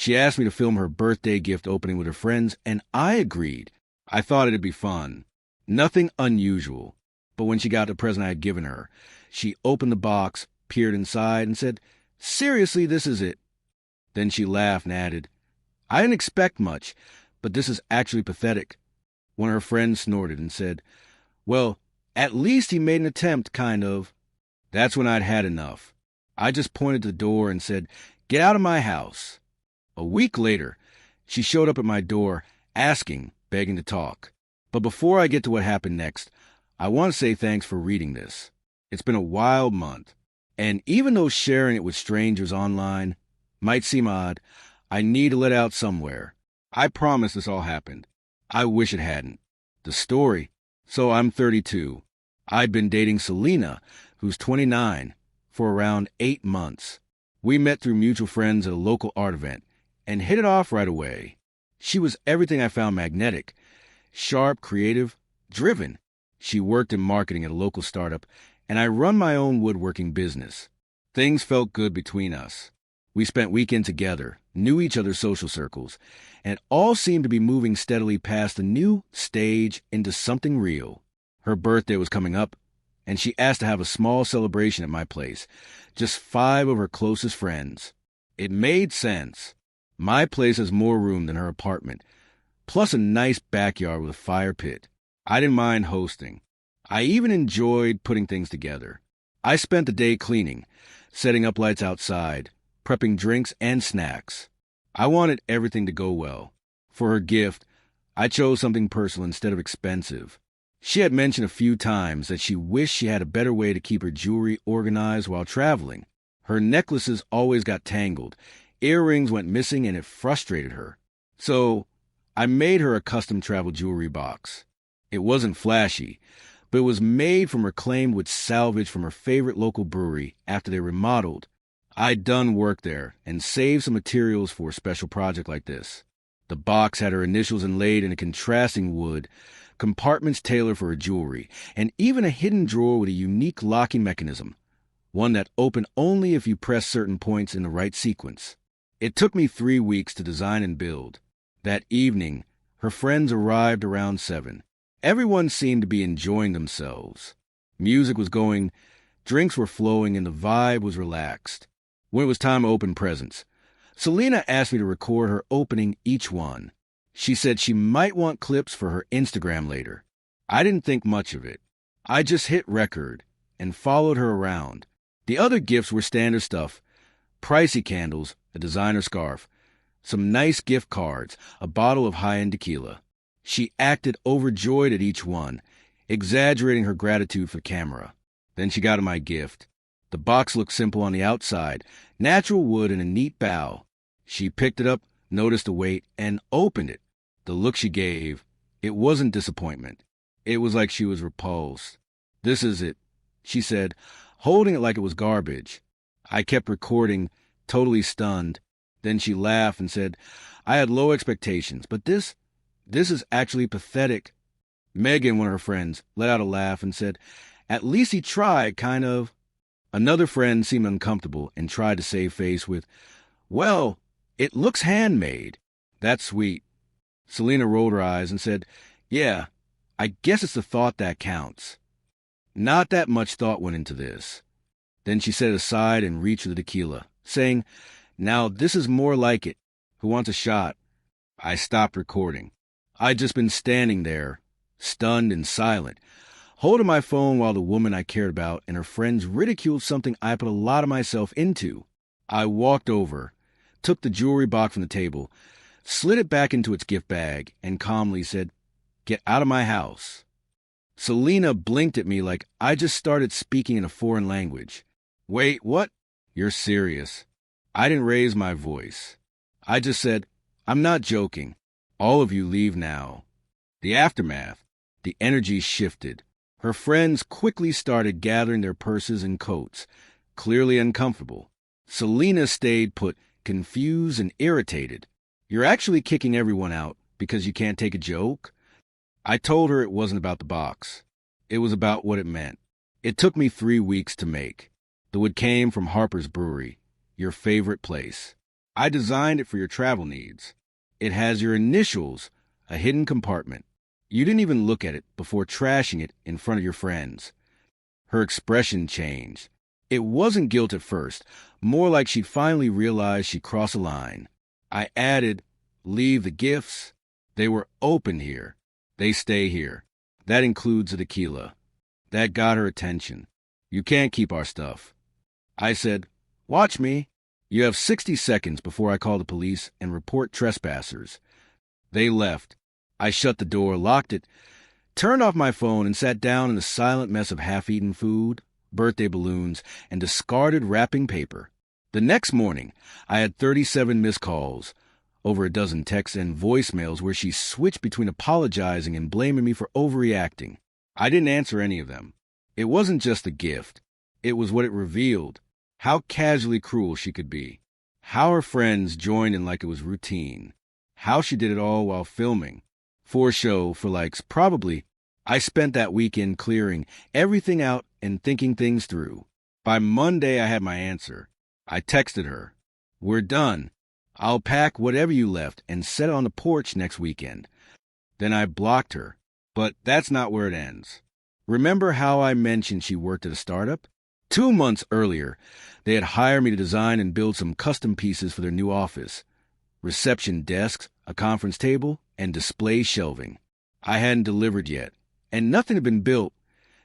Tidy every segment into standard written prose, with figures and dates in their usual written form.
She asked me to film her birthday gift opening with her friends, and I agreed. I thought it'd be fun. Nothing unusual. But when she got the present I had given her, she opened the box, peered inside, and said, "Seriously, this is it." Then she laughed and added, "I didn't expect much, but this is actually pathetic." One of her friends snorted and said, "Well, at least he made an attempt, kind of." That's when I'd had enough. I just pointed to the door and said, "Get out of my house." A week later, she showed up at my door, begging to talk. But before I get to what happened next, I want to say thanks for reading this. It's been a wild month, and even though sharing it with strangers online might seem odd, I need to let out somewhere. I promise this all happened. I wish it hadn't. The story. So I'm 32. I'd been dating Selena, who's 29, for around 8 months. We met through mutual friends at a local art event and hit it off right away. She was everything I found magnetic. Sharp, creative, driven. She worked in marketing at a local startup, and I run my own woodworking business. Things felt good between us. We spent weekends together, knew each other's social circles, and it all seemed to be moving steadily past a new stage into something real. Her birthday was coming up, and she asked to have a small celebration at my place, just 5 of her closest friends. It made sense. My place has more room than her apartment, plus a nice backyard with a fire pit. I didn't mind hosting. I even enjoyed putting things together. I spent the day cleaning, setting up lights outside, prepping drinks and snacks. I wanted everything to go well. For her gift, I chose something personal instead of expensive. She had mentioned a few times that she wished she had a better way to keep her jewelry organized while traveling. Her necklaces always got tangled, earrings went missing, and it frustrated her. So I made her a custom travel jewelry box. It wasn't flashy, but it was made from reclaimed wood salvage from her favorite local brewery after they remodeled. I'd done work there and saved some materials for a special project like this. The box had her initials inlaid in a contrasting wood, compartments tailored for her jewelry, and even a hidden drawer with a unique locking mechanism, one that opened only if you pressed certain points in the right sequence. It took me 3 weeks to design and build. That evening, her friends arrived around 7. Everyone seemed to be enjoying themselves. Music was going, drinks were flowing, and the vibe was relaxed. When it was time to open presents, Selena asked me to record her opening each one. She said she might want clips for her Instagram later. I didn't think much of it. I just hit record and followed her around. The other gifts were standard stuff: pricey candles, a designer scarf, some nice gift cards, a bottle of high-end tequila. She acted overjoyed at each one, exaggerating her gratitude for camera. Then she got my gift. The box looked simple on the outside, natural wood and a neat bow. She picked it up, noticed the weight, and opened it. The look she gave, it wasn't disappointment. It was like she was repulsed. "This is it," she said, holding it like it was garbage. I kept recording, totally stunned. Then she laughed and said, "I had low expectations, but this is actually pathetic." Megan, one of her friends, let out a laugh and said, "At least he tried, kind of." Another friend seemed uncomfortable and tried to save face with, "Well, it looks handmade." "That's sweet." Selena rolled her eyes and said, "Yeah, I guess it's the thought that counts." Not that much thought went into this. Then she set it aside and reached for the tequila, saying, "Now this is more like it. Who wants a shot?" I stopped recording. I'd just been standing there, stunned and silent, holding my phone while the woman I cared about and her friends ridiculed something I put a lot of myself into. I walked over, took the jewelry box from the table, slid it back into its gift bag, and calmly said, "Get out of my house." Selena blinked at me like I just started speaking in a foreign language. "Wait, what? You're serious?" I didn't raise my voice. I just said, "I'm not joking. All of you leave now." The aftermath, the energy shifted. Her friends quickly started gathering their purses and coats, clearly uncomfortable. Selena stayed put, confused and irritated. "You're actually kicking everyone out because you can't take a joke?" I told her it wasn't about the box. It was about what it meant. It took me 3 weeks to make. The wood came from Harper's Brewery, your favorite place. I designed it for your travel needs. It has your initials, a hidden compartment. You didn't even look at it before trashing it in front of your friends. Her expression changed. It wasn't guilt at first, more like she'd finally realized she crossed a line. I added, leave the gifts. They were open here. They stay here. That includes the tequila. That got her attention. You can't keep our stuff. I said, watch me. You have 60 seconds before I call the police and report trespassers. They left. I shut the door, locked it, turned off my phone, and sat down in the silent mess of half-eaten food, birthday balloons, and discarded wrapping paper. The next morning, I had 37 missed calls, over a dozen texts and voicemails where she switched between apologizing and blaming me for overreacting. I didn't answer any of them. It wasn't just the gift. It was what it revealed. How casually cruel she could be. How her friends joined in like it was routine. How she did it all while filming. For show, for likes, probably. I spent that weekend clearing everything out and thinking things through. By Monday, I had my answer. I texted her. We're done. I'll pack whatever you left and set it on the porch next weekend. Then I blocked her. But that's not where it ends. Remember how I mentioned she worked at a startup? 2 months earlier, they had hired me to design and build some custom pieces for their new office. Reception desks, a conference table, and display shelving. I hadn't delivered yet, and nothing had been built,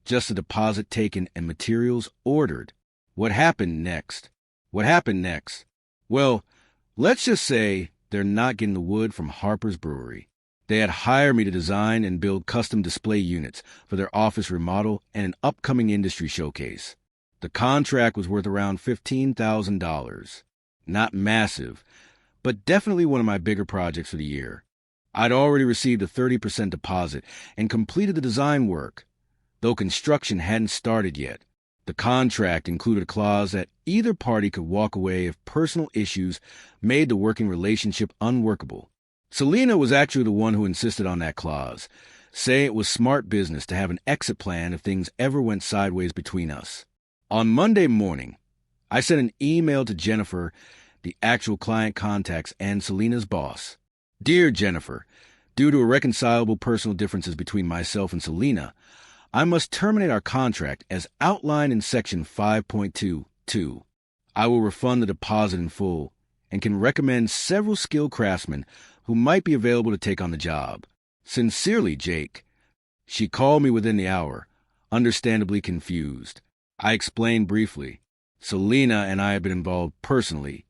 just a deposit taken and materials ordered. What happened next? Well, let's just say they're not getting the wood from Harper's Brewery. They had hired me to design and build custom display units for their office remodel and an upcoming industry showcase. The contract was worth around $15,000. Not massive, but definitely one of my bigger projects for the year. I'd already received a 30% deposit and completed the design work, though construction hadn't started yet. The contract included a clause that either party could walk away if personal issues made the working relationship unworkable. Selena was actually the one who insisted on that clause, saying it was smart business to have an exit plan if things ever went sideways between us. On Monday morning, I sent an email to Jennifer, the actual client contacts, and Selena's boss. Dear Jennifer, due to irreconcilable personal differences between myself and Selena, I must terminate our contract as outlined in Section 5.2.2. I will refund the deposit in full and can recommend several skilled craftsmen who might be available to take on the job. Sincerely, Jake. She called me within the hour, understandably confused. I explained briefly. Selena and I had been involved personally,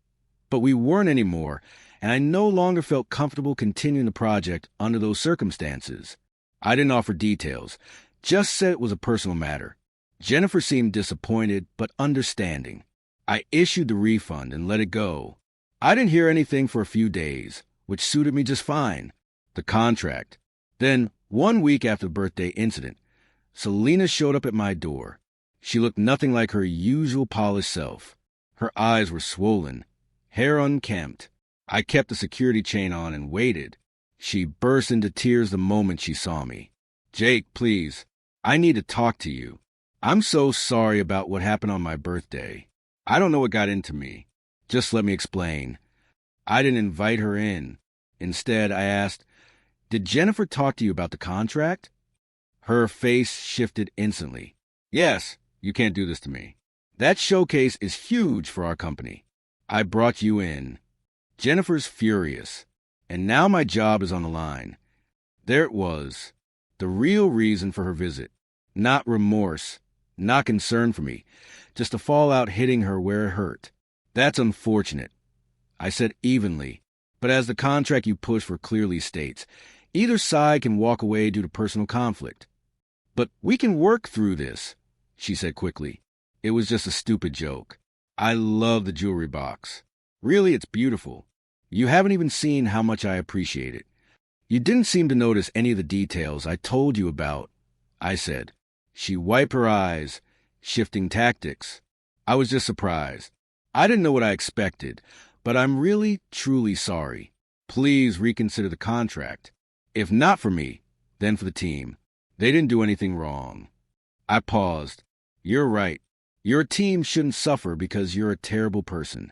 but we weren't anymore, and I no longer felt comfortable continuing the project under those circumstances. I didn't offer details, just said it was a personal matter. Jennifer seemed disappointed, but understanding. I issued the refund and let it go. I didn't hear anything for a few days, which suited me just fine. The contract. Then, 1 week after the birthday incident, Selena showed up at my door. She looked nothing like her usual polished self. Her eyes were swollen, hair unkempt. I kept the security chain on and waited. She burst into tears the moment she saw me. Jake, please, I need to talk to you. I'm so sorry about what happened on my birthday. I don't know what got into me. Just let me explain. I didn't invite her in. Instead, I asked, did Jennifer talk to you about the contract? Her face shifted instantly. Yes, you can't do this to me. That showcase is huge for our company. I brought you in. Jennifer's furious, and now my job is on the line. There it was, the real reason for her visit. Not remorse, not concern for me, just a fallout hitting her where it hurt. That's unfortunate. I said evenly, but as the contract you push for clearly states, either side can walk away due to personal conflict. But we can work through this, she said quickly. It was just a stupid joke. I love the jewelry box. Really, it's beautiful. You haven't even seen how much I appreciate it. You didn't seem to notice any of the details I told you about, I said. She wiped her eyes, shifting tactics. I was just surprised. I didn't know what I expected, but I'm really, truly sorry. Please reconsider the contract. If not for me, then for the team. They didn't do anything wrong. I paused. You're right. Your team shouldn't suffer because you're a terrible person.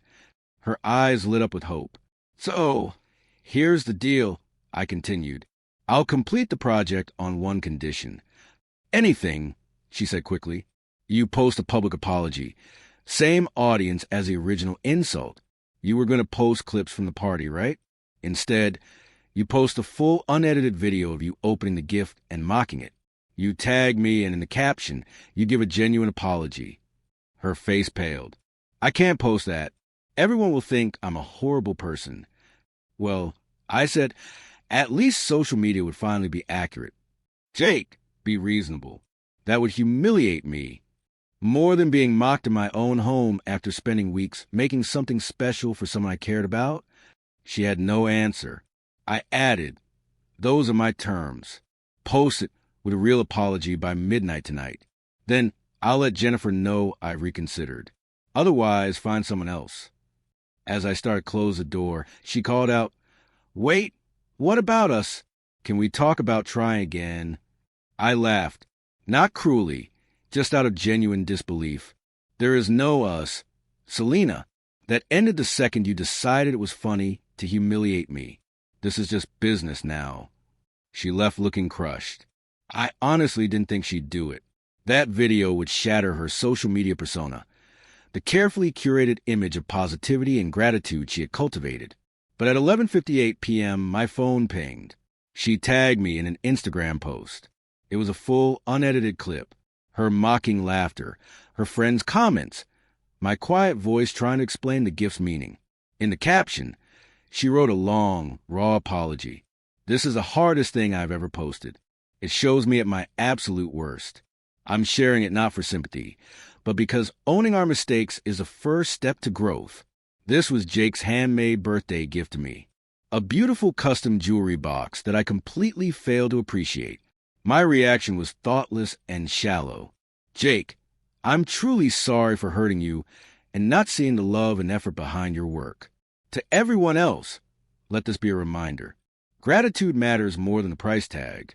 Her eyes lit up with hope. "So, here's the deal," I continued. "I'll complete the project on one condition." "Anything," she said quickly. "You post a public apology. Same audience as the original insult. You were going to post clips from the party, right? Instead, you post a full unedited video of you opening the gift and mocking it. You tag me, and in the caption, you give a genuine apology." Her face paled. "I can't post that. Everyone will think I'm a horrible person." "Well," I said, "at least social media would finally be accurate." "Jake, be reasonable. That would humiliate me. More than being mocked in my own home after spending weeks making something special for someone I cared about." She had no answer. I added, "Those are my terms. Post it with a real apology by midnight tonight. Then I'll let Jennifer know I reconsidered. Otherwise, find someone else." As I started to close the door, she called out, "Wait, what about us? Can we talk about trying again?" I laughed, not cruelly, just out of genuine disbelief. "There is no us. Selena, that ended the second you decided it was funny to humiliate me. This is just business now." She left looking crushed. I honestly didn't think she'd do it. That video would shatter her social media persona, the carefully curated image of positivity and gratitude she had cultivated. But at 11:58 p.m., my phone pinged. She tagged me in an Instagram post. It was a full, unedited clip. Her mocking laughter, her friends' comments, my quiet voice trying to explain the gift's meaning. In the caption, she wrote a long, raw apology. "This is the hardest thing I've ever posted. It shows me at my absolute worst. I'm sharing it not for sympathy, but because owning our mistakes is the first step to growth." This was Jake's handmade birthday gift to me. A beautiful custom jewelry box that I completely failed to appreciate. My reaction was thoughtless and shallow. "Jake, I'm truly sorry for hurting you and not seeing the love and effort behind your work. To everyone else, let this be a reminder. Gratitude matters more than the price tag."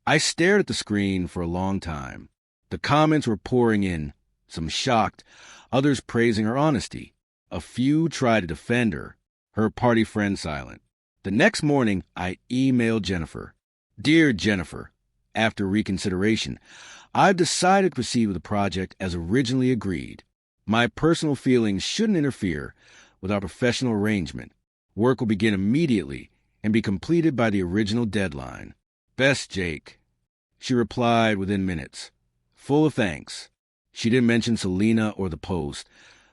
I stared at the screen for a long time. The comments were pouring in, some shocked, others praising her honesty. A few tried to defend her, her party friend silent. The next morning, I emailed Jennifer. "Dear Jennifer, after reconsideration, I've decided to proceed with the project as originally agreed. My personal feelings shouldn't interfere with our professional arrangement. Work will begin immediately and be completed by the original deadline. Best, Jake." She replied within minutes, full of thanks. She didn't mention Selena or the post,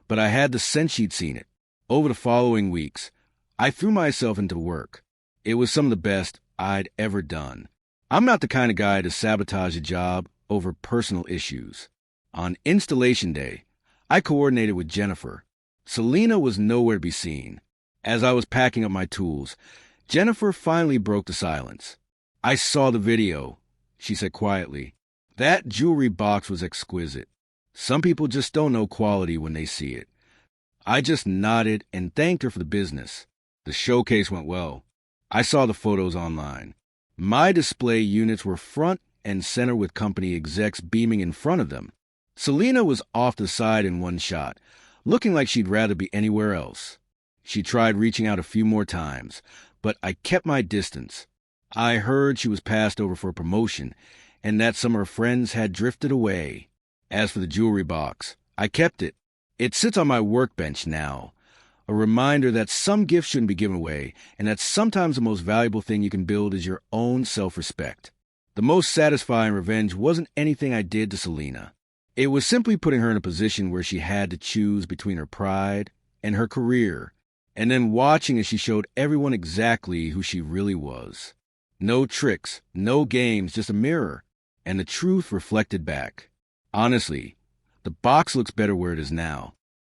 but I had the sense she'd seen it. Over the following weeks, I threw myself into work. It was some of the best I'd ever done. I'm not the kind of guy to sabotage a job over personal issues. On installation day, I coordinated with Jennifer. Selena was nowhere to be seen. As I was packing up my tools, Jennifer finally broke the silence. "I saw the video," she said quietly. "That jewelry box was exquisite. Some people just don't know quality when they see it." I just nodded and thanked her for the business. The showcase went well. I saw the photos online. My display units were front and center with company execs beaming in front of them. Selena was off to the side in one shot, looking like she'd rather be anywhere else. She tried reaching out a few more times, but I kept my distance. I heard she was passed over for a promotion and that some of her friends had drifted away. As for the jewelry box, I kept it. It sits on my workbench now, a reminder that some gifts shouldn't be given away and that sometimes the most valuable thing you can build is your own self-respect. The most satisfying revenge wasn't anything I did to Selena. It was simply putting her in a position where she had to choose between her pride and her career, and then watching as she showed everyone exactly who she really was. No tricks, no games, just a mirror, and the truth reflected back. Honestly, the box looks better where it is now.